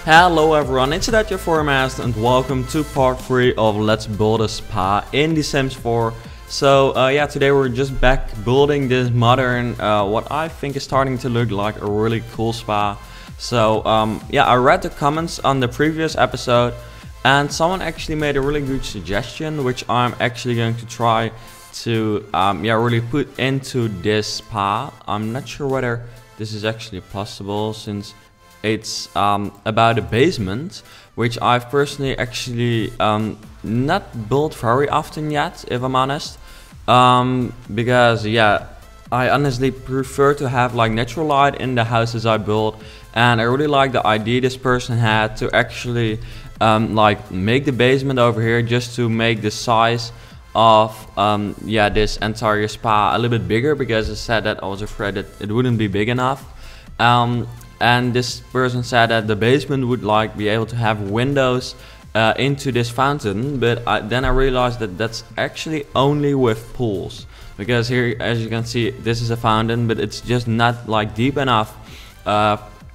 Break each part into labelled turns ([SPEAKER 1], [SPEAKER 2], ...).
[SPEAKER 1] Hello everyone, it's that your Foreman and welcome to part 3 of Let's Build a Spa in The Sims 4. So yeah, today we're just back building this modern, what I think is starting to look like a really cool spa. So yeah, I read the comments on the previous episode and someone actually made a really good suggestion, which I'm actually going to try to yeah, really put into this spa. I'm not sure whether this is actually possible, since it's about a basement, which I've personally actually not built very often yet, if I'm honest. Because yeah, I honestly prefer to have like natural light in the houses I build, and I really like the idea this person had to actually like make the basement over here just to make the size of yeah, this entire spa a little bit bigger, because I said that I was afraid that it wouldn't be big enough. And this person said that the basement would like be able to have windows into this fountain, but then I realized that that's actually only with pools, because here, as you can see, this is a fountain, but it's just not like deep enough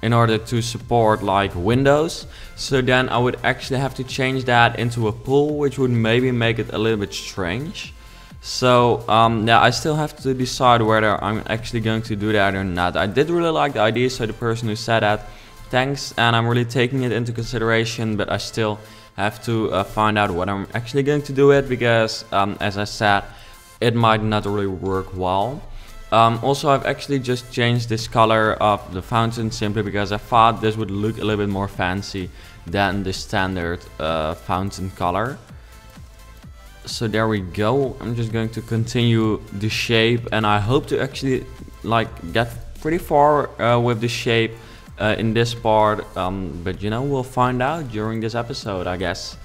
[SPEAKER 1] in order to support like windows. So then I would actually have to change that into a pool, which would maybe make it a little bit strange. So yeah, I still have to decide whether I'm actually going to do that or not. I did really like the idea, so the person who said that, thanks, and I'm really taking it into consideration, but I still have to find out what I'm actually going to do it, because as I said, it might not really work well. Also, I've actually just changed this color of the fountain simply because I thought this would look a little bit more fancy than the standard fountain color. So there we go. I'm just going to continue the shape, and I hope to actually like get pretty far with the shape in this part, but you know, we'll find out during this episode, I guess.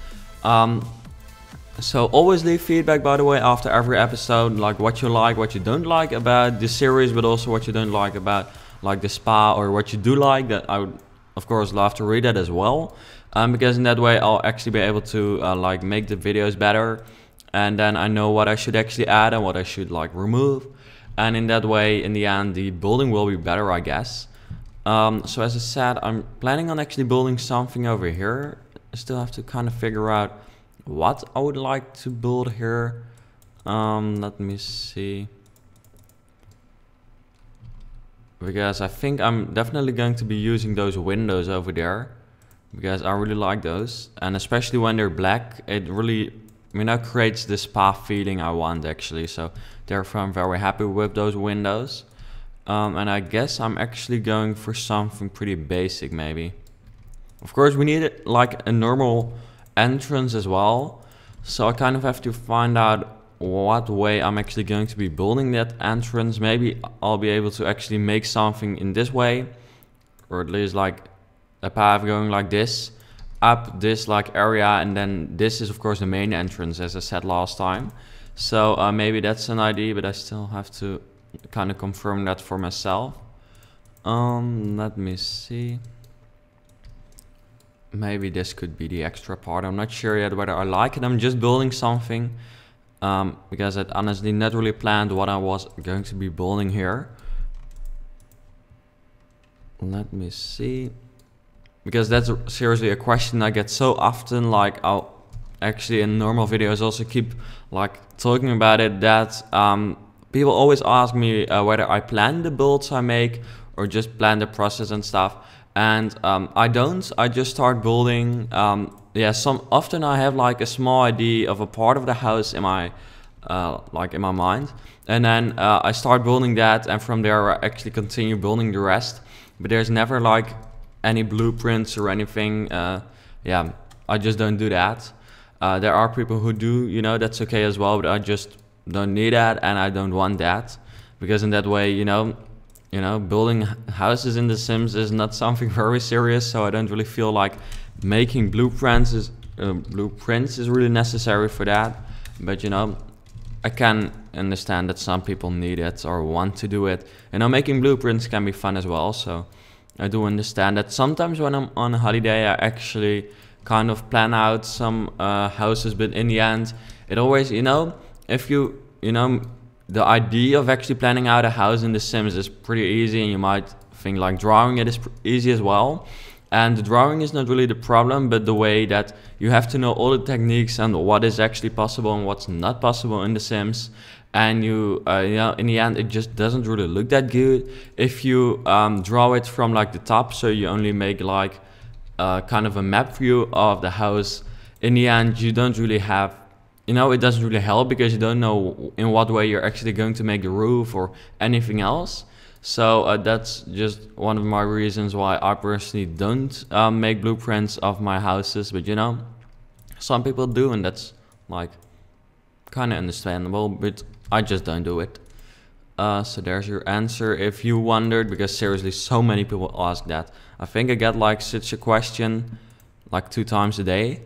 [SPEAKER 1] So always leave feedback, by the way, after every episode, like what you like, what you don't like about the series, but also what you don't like about like the spa, or what you do like. That I would of course love to read that as well, because in that way I'll actually be able to like make the videos better. And then I know what I should actually add and what I should like remove. And in that way, in the end, the building will be better, I guess. So as I said, I'm planning on actually building something over here. I still have to kind of figure out what I would like to build here. Let me see. Because I think I'm definitely going to be using those windows over there, because I really like those. And especially when they're black, it really, you know, creates the spa feeling I want actually. So therefore I'm very happy with those windows. And I guess I'm actually going for something pretty basic maybe. Of course we need like a normal entrance as well. So I kind of have to find out what way I'm actually going to be building that entrance. Maybe I'll be able to actually make something in this way, or at least like a path going like this up this like area, and then this is of course the main entrance, as I said last time. So maybe that's an idea, but I still have to kind of confirm that for myself. Let me see. Maybe this could be the extra part. I'm not sure yet whether I like it. I'm just building something because I'd honestly not really planned what I was going to be building here. Let me see. Because that's seriously a question I get so often. Like I'll actually in normal videos also keep like talking about it, that people always ask me whether I plan the builds I make or just plan the process and stuff. And I don't. I just start building. Yeah, often I have like a small idea of a part of the house in my like in my mind, and then I start building that, and from there I actually continue building the rest. But there's never like any blueprints or anything. Yeah, I just don't do that. There are people who do, you know, that's okay as well, but I just don't need that, and I don't want that, because in that way, you know, building houses in The Sims is not something very serious. So I don't really feel like making blueprints is really necessary for that. But you know, I can understand that some people need it or want to do it. You know, making blueprints can be fun as well. So I do understand that. Sometimes when I'm on holiday, I actually kind of plan out some houses, but in the end, it always, you know, if you know, the idea of actually planning out a house in The Sims is pretty easy, and you might think like drawing it is easy as well. And the drawing is not really the problem, but the way that you have to know all the techniques and what is actually possible and what's not possible in The Sims. And you know, in the end, it just doesn't really look that good if you draw it from like the top. So you only make like kind of a map view of the house. In the end, you don't really have, you know, it doesn't really help because you don't know in what way you're actually going to make the roof or anything else. So that's just one of my reasons why I personally don't make blueprints of my houses. But you know, some people do, and that's like kind of understandable, but I just don't do it. So there's your answer if you wondered, because seriously, so many people ask that. I think I get like such a question like 2 times a day,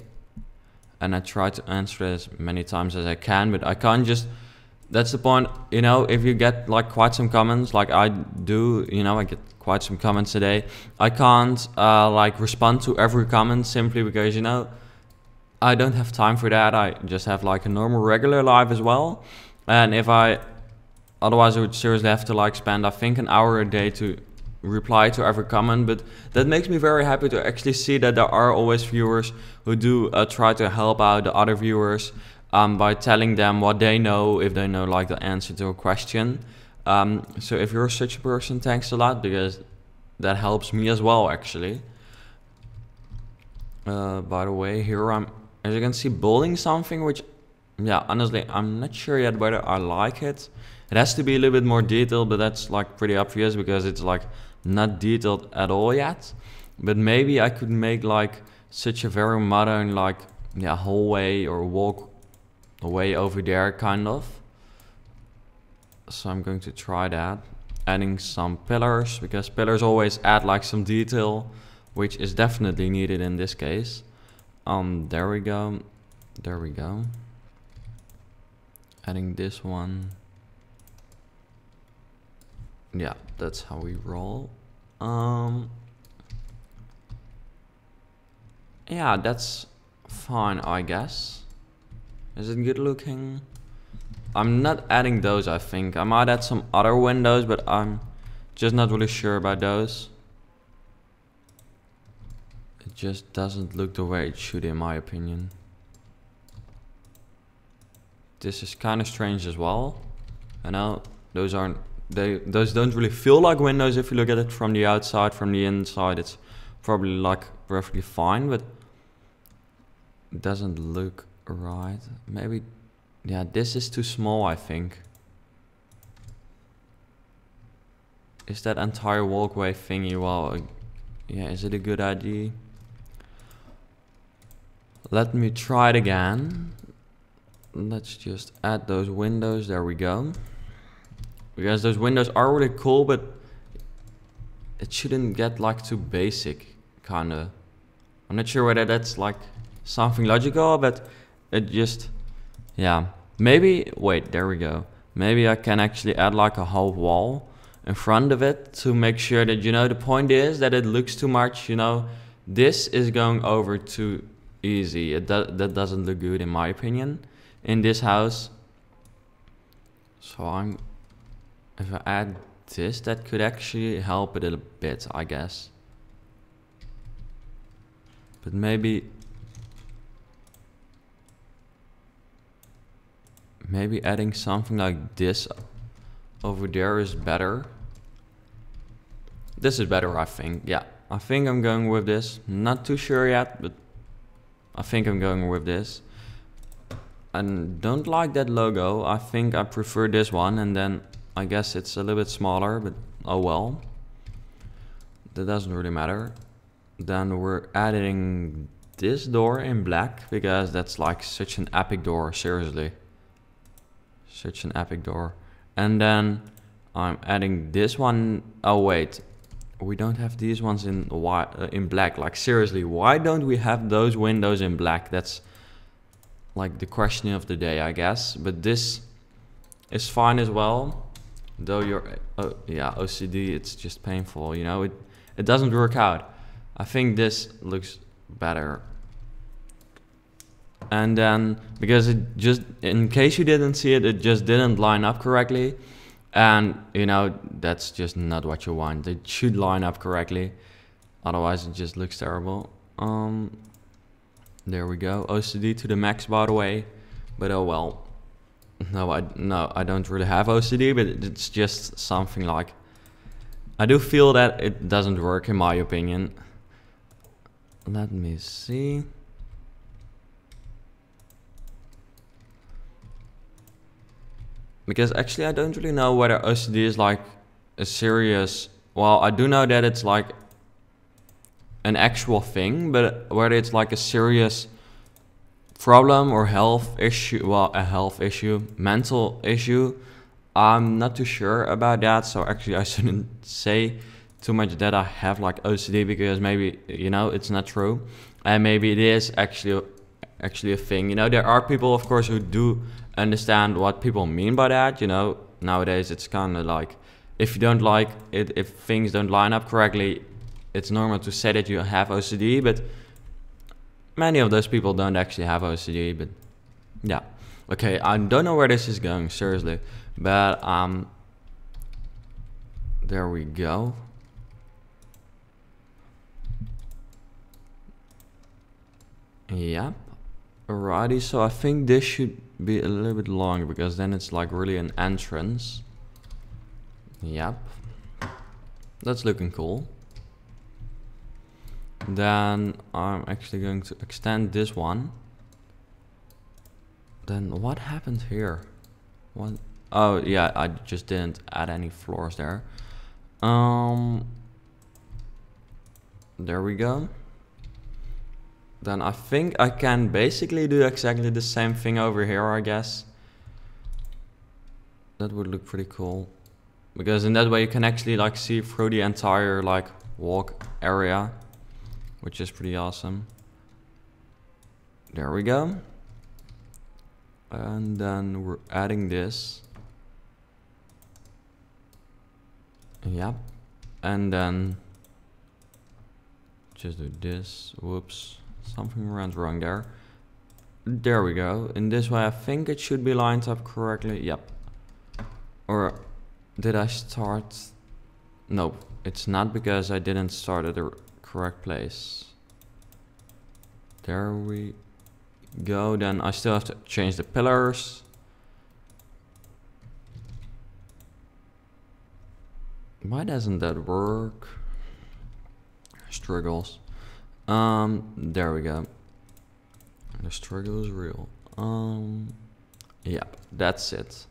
[SPEAKER 1] and I try to answer it as many times as I can, but I can't just, that's the point, you know, if you get like quite some comments, like I do, you know, I get quite some comments a day, I can't like respond to every comment simply because, you know, I don't have time for that. I just have like a normal regular life as well. And if otherwise I would seriously have to like spend, I think, an hour a day to reply to every comment. But that makes me very happy to actually see that there are always viewers who do try to help out the other viewers by telling them what they know, if they know like the answer to a question. So if you're such a person, thanks a lot, because that helps me as well, actually. By the way, here I'm, as you can see, building something, which, yeah, honestly, I'm not sure yet whether I like it. It has to be a little bit more detailed, but that's like pretty obvious because it's like not detailed at all yet. But maybe I could make like such a very modern, like, yeah, hallway or walk away over there, kind of. So I'm going to try that, adding some pillars, because pillars always add like some detail, which is definitely needed in this case. There we go, there we go. Adding this one. Yeah, that's how we roll. Yeah, that's fine, I guess. Is it good looking? I'm not adding those, I think. I might add some other windows, but I'm just not really sure about those. It just doesn't look the way it should, in my opinion. This is kind of strange as well. I know those aren't, those don't really feel like windows if you look at it from the outside. From the inside, it's probably like perfectly fine, but it doesn't look right. Maybe, yeah, this is too small, I think. Is that entire walkway thingy, well, yeah, is it a good idea? Let me try it again. Let's just add those windows, there we go. Because those windows are really cool, but it shouldn't get like too basic, kinda. I'm not sure whether that's like something logical, but it just, yeah. Maybe, wait, there we go. Maybe I can actually add like a whole wall in front of it to make sure that, you know, the point is that it looks too much, you know. This is going over too easy. That doesn't look good, in my opinion, in this house. So if I add this, that could actually help it a bit, I guess. But maybe adding something like this over there is better. This is better, I think. Yeah, I think I'm going with this. Not too sure yet, but I think I'm going with this. I don't like that logo. I think I prefer this one, and then I guess it's a little bit smaller, but oh well. That doesn't really matter. Then we're adding this door in black, because that's like such an epic door, seriously. Such an epic door. And then I'm adding this one. Oh wait, we don't have these ones in white, in black. Like seriously, why don't we have those windows in black? That's like the question of the day, I guess. But this is fine as well. Though you're, yeah, OCD, it's just painful, you know. It doesn't work out. I think this looks better. And then, because it just, in case you didn't see it, it just didn't line up correctly. And, you know, that's just not what you want. It should line up correctly. Otherwise it just looks terrible. There we go. OCD to the max, by the way. But oh well. No, I don't really have OCD, but it's just something like, I do feel that it doesn't work in my opinion. Let me see. Because actually I don't really know whether OCD is like a serious, well, I do know that it's like an actual thing, but whether it's like a serious problem or health issue, well, a health issue, mental issue, I'm not too sure about that. So actually I shouldn't say too much that I have like OCD, because maybe, you know, it's not true, and maybe it is actually a thing. You know, there are people of course who do understand what people mean by that. You know, nowadays it's kind of like, if you don't like it, if things don't line up correctly, it's normal to say that you have OCD, but many of those people don't actually have OCD. But yeah, okay, I don't know where this is going, seriously, but there we go. Yep. Alrighty, so I think this should be a little bit longer, because then it's like really an entrance. Yep. That's looking cool. Then I'm actually going to extend this one. Then what happened here? What? Oh yeah, I just didn't add any floors there. There we go. Then I think I can basically do exactly the same thing over here, I guess. That would look pretty cool, because in that way you can actually like see through the entire like walk area, which is pretty awesome. There we go. And then we're adding this. Yep. And then just do this. Whoops. Something went wrong there. There we go. In this way I think it should be lined up correctly. Yep. Or did I start? No, it's not, because I didn't start at the correct place. There we go. Then I still have to change the pillars. Why doesn't that work? Struggles. There we go. The struggle is real. Yeah, that's it.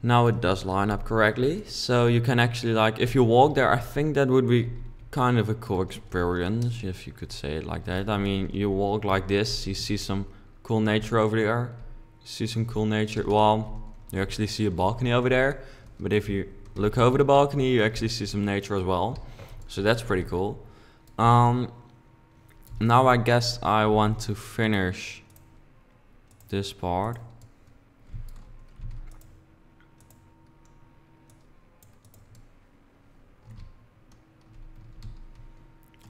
[SPEAKER 1] Now it does line up correctly, so you can actually like, if you walk there, I think that would be kind of a cool experience, if you could say it like that. I mean, you walk like this, you see some cool nature over there. You see some cool nature. Well, you actually see a balcony over there, but if you look over the balcony, you actually see some nature as well. So that's pretty cool. Now I guess I want to finish this part.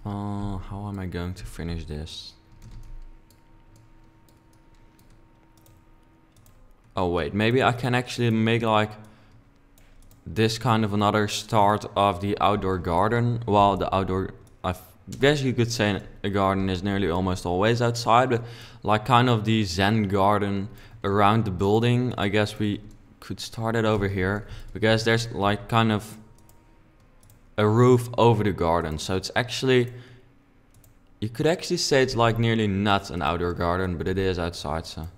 [SPEAKER 1] How am I going to finish this? Oh wait, maybe I can actually make like this kind of another start of the outdoor garden. Well, the outdoor, I guess you could say a garden is nearly almost always outside, but like kind of the Zen garden around the building. I guess we could start it over here, because there's like kind of a roof over the garden. So it's actually, you could actually say it's like nearly not an outdoor garden, but it is outside, so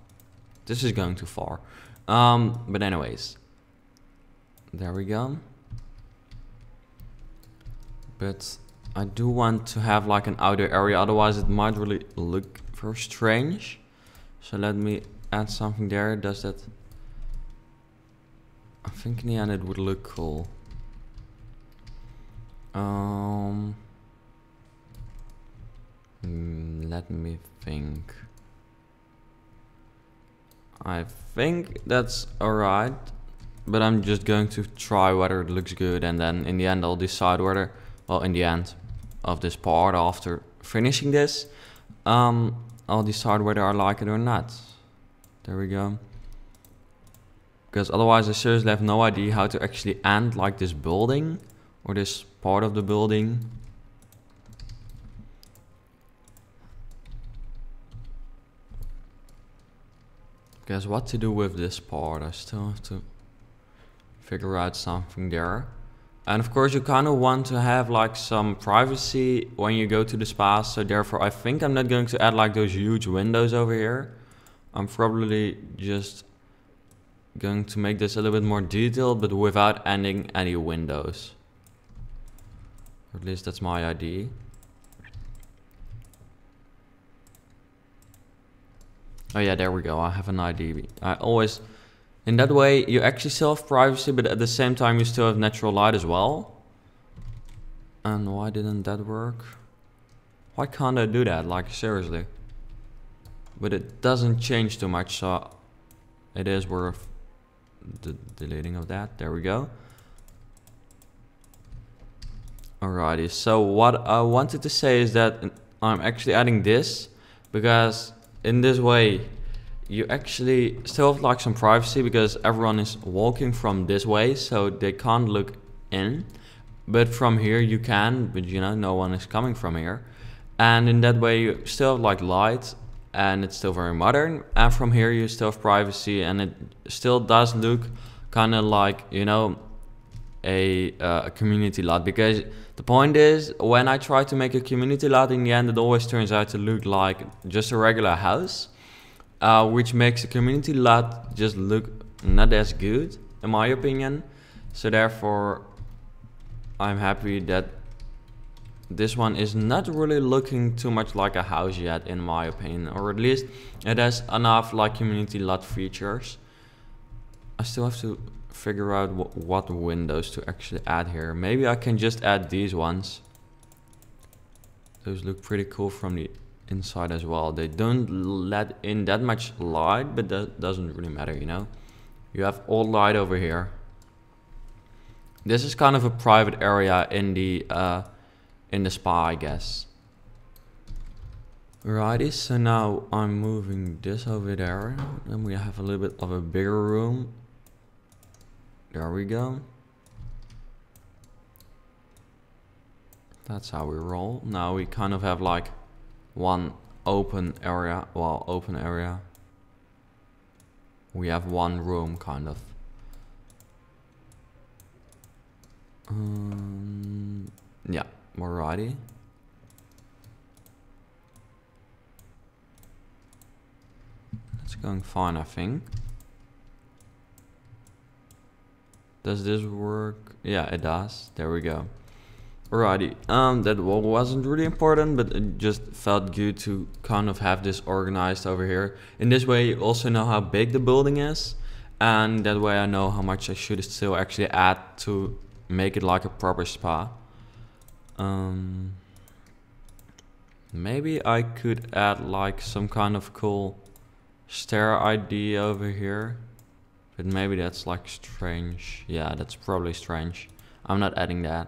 [SPEAKER 1] this is going too far. But anyways, there we go. But I do want to have like an outdoor area, otherwise it might really look very strange. So let me add something there. Does that, I think in the end it would look cool. Let me think. I think that's alright, but I'm just going to try whether it looks good, and then in the end I'll decide whether, well, in the end of this part, after finishing this, I'll decide whether I like it or not. There we go. Because otherwise I seriously have no idea how to actually end like this building, or this part of the building. Guess what to do with this part? I still have to figure out something there. And of course you kind of want to have like some privacy when you go to the spa, so therefore I think I'm not going to add like those huge windows over here. I'm probably just going to make this a little bit more detailed, but without adding any windows. Or at least that's my idea. Oh yeah, there we go, I have an idea. I always, in that way you actually still have privacy, but at the same time you still have natural light as well. And why didn't that work? Why can't I do that, like seriously? But it doesn't change too much, so it is worth the deleting of that. There we go. Alrighty, so what I wanted to say is that I'm actually adding this because in this way you actually still have like some privacy, because everyone is walking from this way, so they can't look in. But from here you can, but you know, no one is coming from here. And in that way you still have like light, and it's still very modern. And from here you still have privacy, and it still does look kind of like, you know, a community lot. Because the point is, when I try to make a community lot, in the end it always turns out to look like just a regular house, which makes a community lot just look not as good in my opinion. So therefore I'm happy that this one is not really looking too much like a house yet, in my opinion, or at least it has enough like community lot features. I still have to figure out what windows to actually add here. Maybe I can just add these ones. Those look pretty cool from the inside as well. They don't let in that much light, but that doesn't really matter, you know. You have all light over here. This is kind of a private area in the spa, I guess. Alrighty, so now I'm moving this over there, and we have a little bit of a bigger room. There we go. That's how we roll. Now we kind of have like one open area. Well, open area. We have one room, kind of. Yeah, alrighty. It's going fine, I think. Does this work? Yeah, it does. There we go. Alrighty. That wasn't really important, but it just felt good to kind of have this organized over here. In this way, you also know how big the building is, and that way I know how much I should still actually add to make it like a proper spa. Maybe I could add like some kind of cool stair idea over here. But maybe that's like strange. Yeah, that's probably strange. I'm not adding that.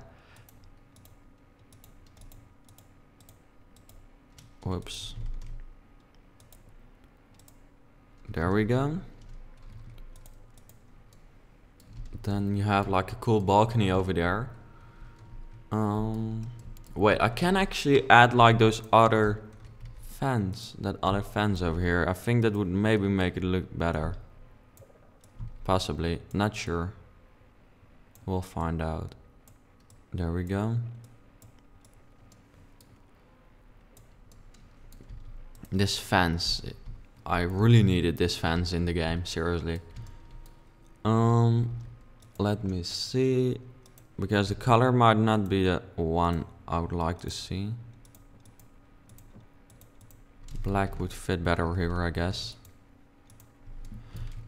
[SPEAKER 1] Whoops. There we go. Then you have like a cool balcony over there. Wait, I can actually add like those other fans. That other fans over here. I think that would maybe make it look better. Possibly, not sure. We'll find out. There we go. This fence, I really needed this fence in the game, seriously. Let me see, because the color might not be the one I would like to see. Black would fit better here, I guess.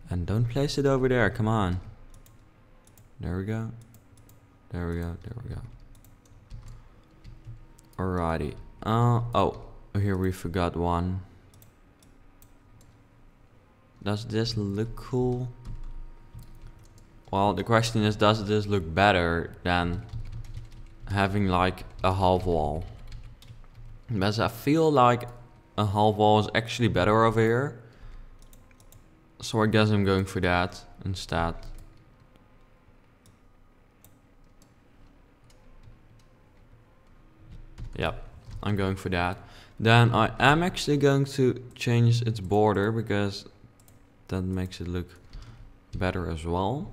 [SPEAKER 1] And don't place it over there, come on. There we go. There we go, there we go. Alrighty. Oh, here we forgot one. Does this look cool? Well, the question is, does this look better than having like a half wall? Because I feel like a half wall is actually better over here. So I guess I'm going for that instead. Yep, I'm going for that. Then I am actually going to change its border because that makes it look better as well.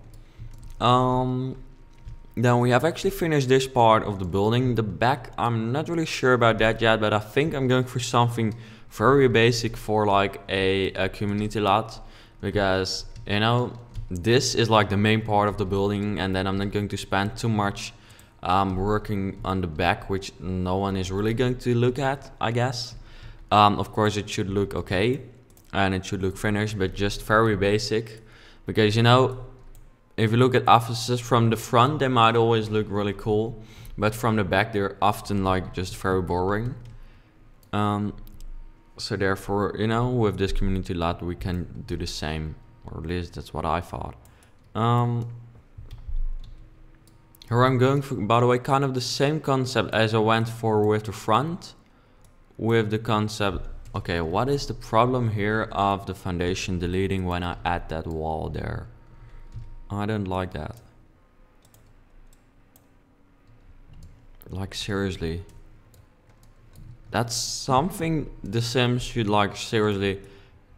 [SPEAKER 1] Then we have actually finished this part of the building. The back, I'm not really sure about that yet, but I think I'm going for something very basic for like a community lot, because you know, this is like the main part of the building, and then I'm not going to spend too much working on the back, which no one is really going to look at, I guess. Of course it should look okay and it should look finished, but just very basic, because you know, if you look at offices from the front, they might always look really cool, but from the back they're often like just very boring. So therefore, you know, with this community lot we can do the same, or at least that's what I thought. Here I'm going for, by the way, kind of the same concept as I went for with the front, with the concept. Okay, what is the problem here of the foundation deleting when I add that wall there? I don't like that. Like seriously. That's something the Sims should like seriously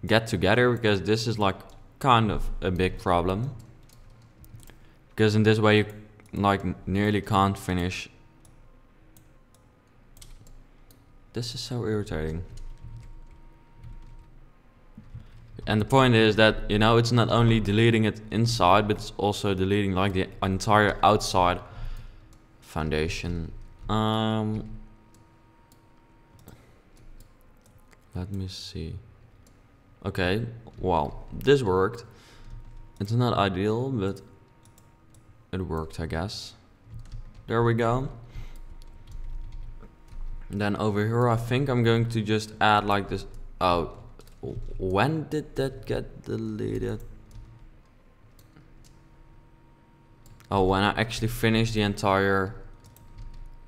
[SPEAKER 1] get together, because this is like kind of a big problem. Because in this way you like nearly can't finish. This is so irritating. And the point is that, you know, it's not only deleting it inside, but it's also deleting like the entire outside foundation. Let me see. Okay, well, this worked. It's not ideal, but it worked, I guess. There we go. And then over here, I think I'm going to just add like this. Oh, when did that get deleted? Oh, when I actually finished the entire,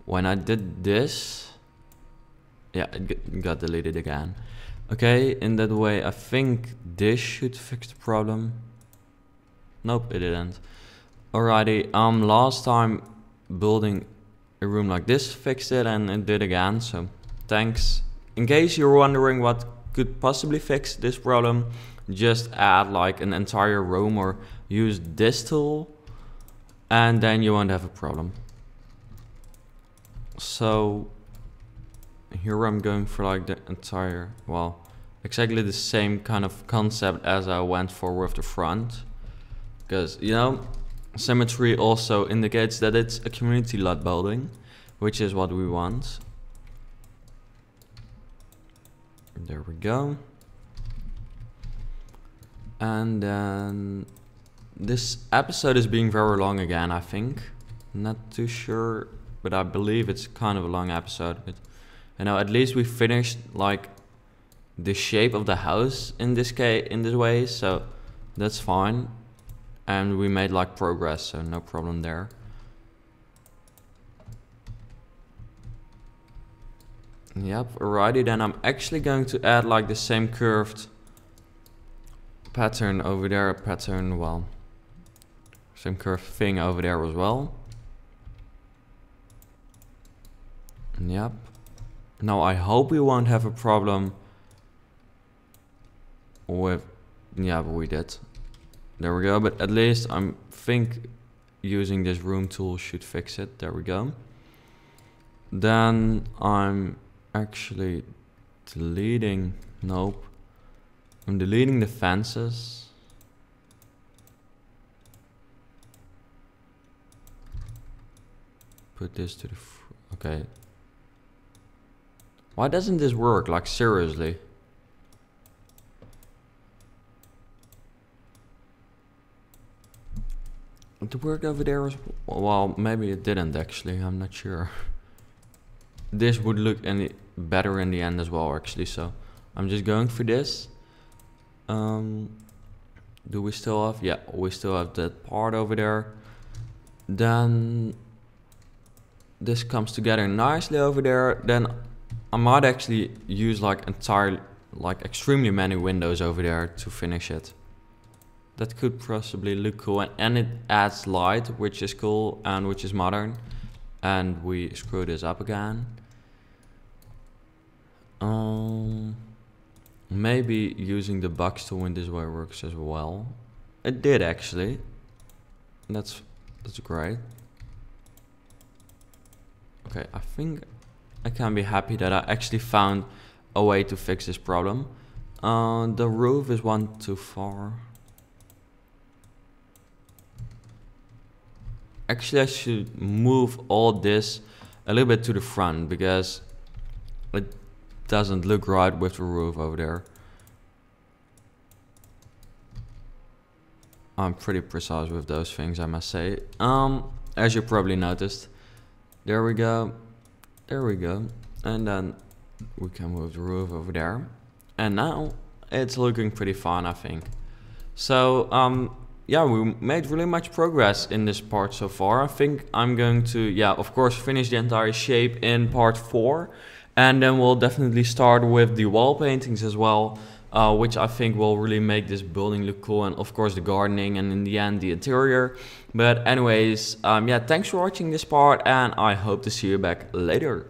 [SPEAKER 1] when I did this, yeah, it got deleted again. Okay, in that way I think this should fix the problem. Nope, it didn't. Alrighty, last time building a room like this fixed it, and it did again, so thanks. In case you're wondering what could possibly fix this problem, just add like an entire room or use this tool, and then you won't have a problem. So here I'm going for like the entire, well, exactly the same kind of concept as I went for with the front, because you know, symmetry also indicates that it's a community lot building, which is what we want. There we go. And then this episode is being very long again, I think. Not too sure, but I believe it's kind of a long episode. But you know, at least we finished like the shape of the house in this case, in this way, so that's fine. And we made like progress, so no problem there. Yep, alrighty, then I'm actually going to add like the same curved pattern over there, well, same curved thing over there as well. Yep. Now I hope we won't have a problem with, yeah, but we did. There we go, but at least I think using this room tool should fix it. There we go. Then I'm actually deleting, nope. I'm deleting the fences. Put this to the, okay. Why doesn't this work? Like seriously. It worked over there as well. Maybe it didn't actually. I'm not sure. This would look any better in the end as well, actually. So I'm just going for this. Do we still have? Yeah, we still have that part over there. Then this comes together nicely over there. Then I might actually use like extremely many windows over there to finish it. That could possibly look cool, and it adds light, which is cool and which is modern. And we screw this up again. Maybe using the box tool in this way works as well. It did actually. That's great. Okay, I think I can be happy that I actually found a way to fix this problem. The roof is one too far. Actually, I should move all this a little bit to the front because it doesn't look right with the roof over there. I'm pretty precise with those things, I must say. As you probably noticed. There we go. There we go. And then we can move the roof over there. And now it's looking pretty fine, I think. So, yeah, we made really much progress in this part so far. I think I'm going to, yeah, of course, finish the entire shape in part 4. And then we'll definitely start with the wall paintings as well, which I think will really make this building look cool. And of course the gardening and in the end the interior. But anyways, yeah, thanks for watching this part and I hope to see you back later.